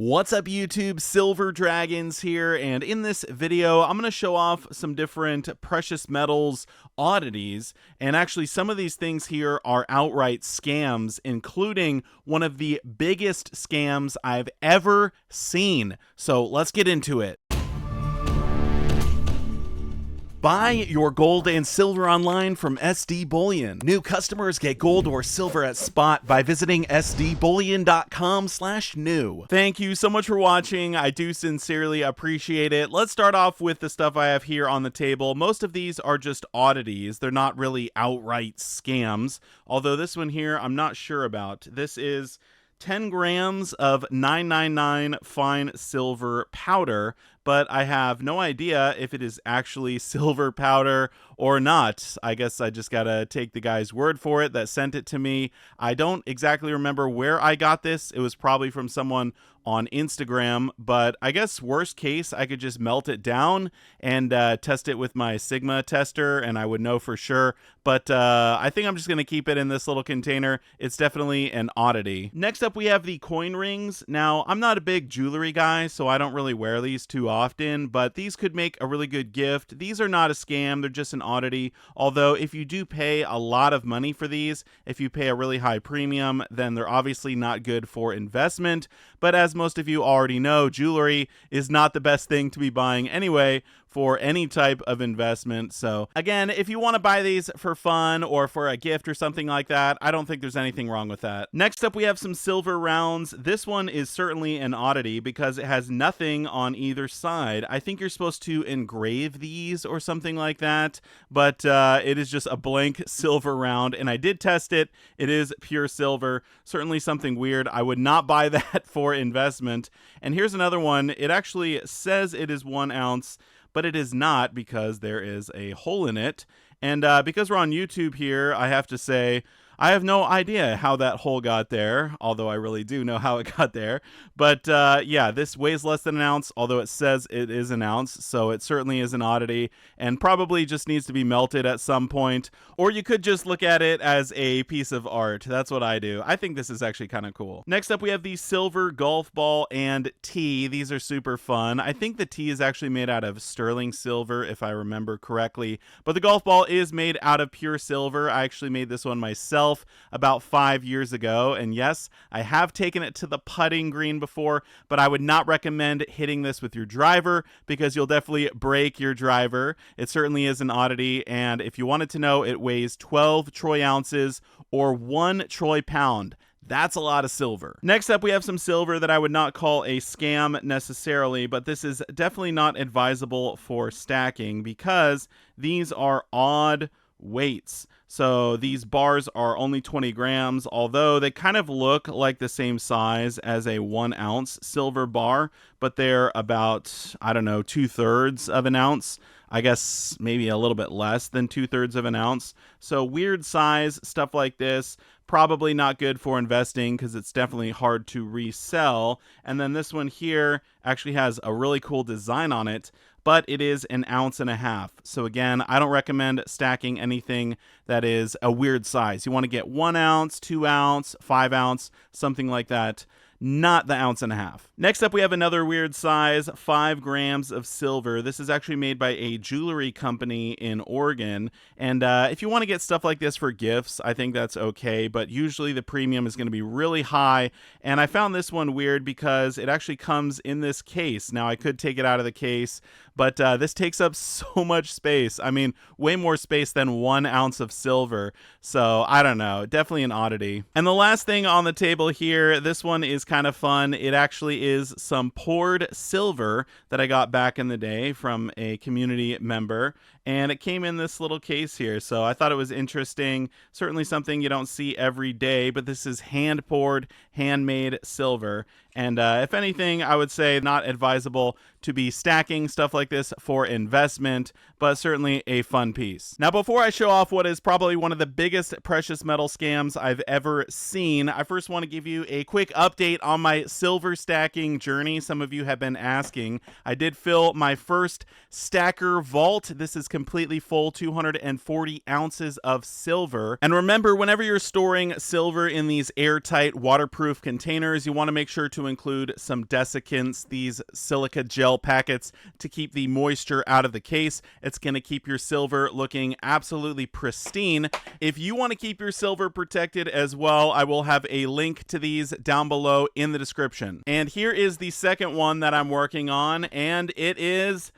What's up YouTube, Silver Dragons here, and in this video I'm going to show off some different precious metals oddities, and actually some of these things here are outright scams, including one of the biggest scams I've ever seen. So let's get into it. Buy your gold and silver online from SD Bullion. New customers get gold or silver at spot by visiting sdbullion.com/new. Thank you so much for watching. I do sincerely appreciate it. Let's start off with the stuff I have here on the table. Most of these are just oddities. They're not really outright scams, although this one here I'm not sure about. This is 10 grams of 999 fine silver powder, but I have no idea if it is actually silver powder or not. I guess I just gotta take the guy's word for it that sent it to me. I don't exactly remember where I got this. It was probably from someone on Instagram, but I guess worst case, I could just melt it down and test it with my Sigma tester, and I would know for sure. But I think I'm just going to keep it in this little container. It's definitely an oddity. Next up, we have the coin rings. Now, I'm not a big jewelry guy, so I don't really wear these too often, but these could make a really good gift. These are not a scam. They're just an oddity. Although, if you do pay a lot of money for these, if you pay a really high premium, then they're obviously not good for investment. But as most of you already know, jewelry is not the best thing to be buying anyway for any type of investment. So again, if you want to buy these for fun or for a gift or something like that, I don't think there's anything wrong with that. Next up, we have some silver rounds. This one is certainly an oddity because it has nothing on either side. I think you're supposed to engrave these or something like that, but it is just a blank silver round, and I did test it. It is pure silver. Certainly something weird. I would not buy that for investment. And here's another one. It actually says it is 1 ounce, but it is not because there is a hole in it. And because we're on YouTube here, I have to say, I have no idea how that hole got there, although I really do know how it got there. But yeah, this weighs less than 1 ounce, although it says it is 1 ounce, so it certainly is an oddity, and probably just needs to be melted at some point. Or you could just look at it as a piece of art. That's what I do. I think this is actually kind of cool. Next up, we have the silver golf ball and tee. These are super fun. I think the tee is actually made out of sterling silver, if I remember correctly, but the golf ball is made out of pure silver. I actually made this one myself about 5 years ago, and yes, I have taken it to the putting green before, but I would not recommend hitting this with your driver because you'll definitely break your driver. It certainly is an oddity, and if you wanted to know, it weighs 12 troy ounces or 1 troy pound. That's a lot of silver. Next up, we have some silver that I would not call a scam necessarily, but this is definitely not advisable for stacking because these are odd weights. So these bars are only 20 grams, although they kind of look like the same size as a 1 ounce silver bar, but they're about, I don't know, 2/3 of an ounce. I guess maybe a little bit less than 2/3 of an ounce. So weird size, stuff like this, probably not good for investing because it's definitely hard to resell. And then this one here actually has a really cool design on it, but it is 1.5 ounces. So again, I don't recommend stacking anything that is a weird size. You want to get 1 ounce, 2 ounce, 5 ounce, something like that. Not the 1.5 ounces. Next up, we have another weird size, 5 grams of silver. This is actually made by a jewelry company in Oregon. And if you want to get stuff like this for gifts, I think that's okay. But usually the premium is going to be really high. And I found this one weird because it actually comes in this case. Now, I could take it out of the case, but this takes up so much space. I mean, way more space than 1 ounce of silver. So I don't know, definitely an oddity. And the last thing on the table here, this one is kind of fun. It actually is some poured silver that I got back in the day from a community member, and it came in this little case here. So I thought it was interesting. Certainly something you don't see every day, but this is hand poured, handmade silver. And if anything, I would say not advisable to be stacking stuff like this for investment, but certainly a fun piece. Now, before I show off what is probably one of the biggest precious metal scams I've ever seen, I first want to give you a quick update on my silver stacking journey. Some of you have been asking. I did fill my first stacker vault. This is completely full, 240 ounces of silver. And remember, whenever you're storing silver in these airtight, waterproof containers, you want to make sure to include some desiccants, these silica gel packets, to keep the moisture out of the case. It's going to keep your silver looking absolutely pristine. If you want to keep your silver protected as well, I will have a link to these down below in the description. And here is the second one that I'm working on, and it is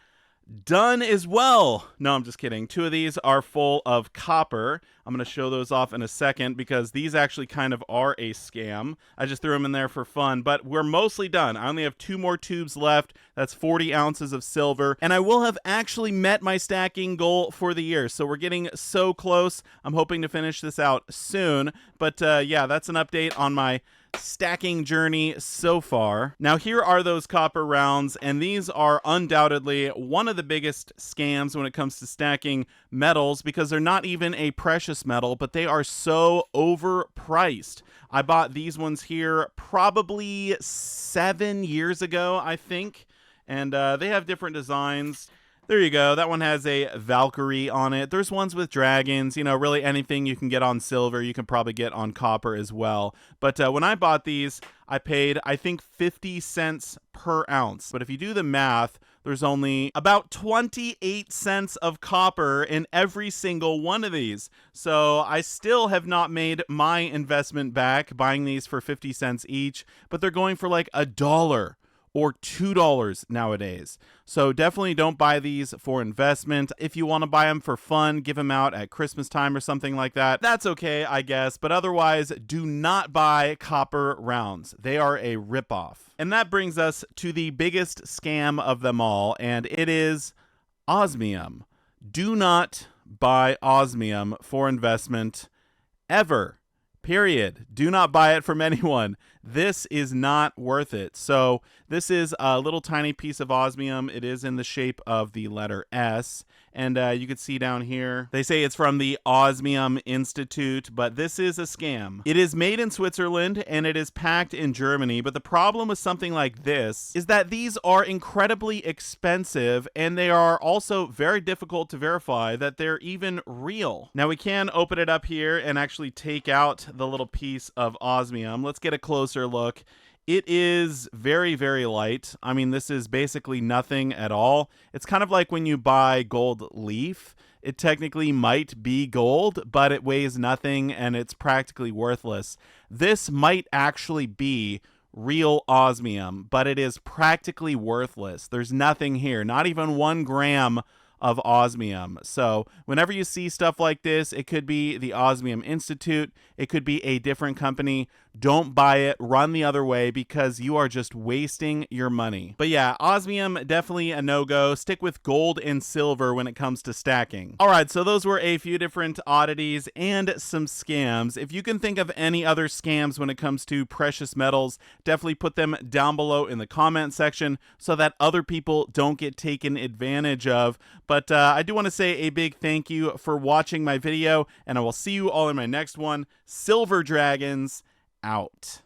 done as well. No, I'm just kidding. Two of these are full of copper. I'm going to show those off in a second because these actually kind of are a scam. I just threw them in there for fun, but we're mostly done. I only have 2 more tubes left. That's 40 ounces of silver, and I will have actually met my stacking goal for the year. So we're getting so close. I'm hoping to finish this out soon, but yeah, that's an update on my stacking journey so far. Now here are those copper rounds, and these are undoubtedly one of the biggest scams when it comes to stacking metals because they're not even a precious metal, but they are so overpriced. I bought these ones here probably 7 years ago, I think, and they have different designs. There you go. That one has a Valkyrie on it. There's ones with dragons. You know, really anything you can get on silver, you can probably get on copper as well. But when I bought these, I paid, I think, 50 cents per ounce. But if you do the math, there's only about 28 cents of copper in every single one of these. So I still have not made my investment back buying these for 50 cents each, but they're going for like $1 or $2 nowadays. So definitely don't buy these for investment. If you want to buy them for fun, give them out at Christmas time or something like that. That's okay, I guess. But otherwise, do not buy copper rounds. They are a ripoff. And that brings us to the biggest scam of them all, and it is osmium. Do not buy osmium for investment ever. Period. Do not buy it from anyone. This is not worth it. So this is a little tiny piece of osmium. It is in the shape of the letter S. And you can see down here, they say it's from the Osmium Institute, but this is a scam. It is made in Switzerland and it is packed in Germany. But the problem with something like this is that these are incredibly expensive and they are also very difficult to verify that they're even real. Now we can open it up here and actually take out the little piece of osmium. Let's get a closer look. It is very, very light. I mean, this is basically nothing at all. It's kind of like when you buy gold leaf. It technically might be gold, but it weighs nothing and it's practically worthless. This might actually be real osmium, but it is practically worthless. There's nothing here, not even 1 gram of osmium. So whenever you see stuff like this, it could be the Osmium Institute, it could be a different company. Don't buy it, run the other way because you are just wasting your money. But yeah, osmium, definitely a no-go. Stick with gold and silver when it comes to stacking. All right, so those were a few different oddities and some scams. If you can think of any other scams when it comes to precious metals, definitely put them down below in the comment section so that other people don't get taken advantage of. But I do want to say a big thank you for watching my video, and I will see you all in my next one. Silver Dragons out.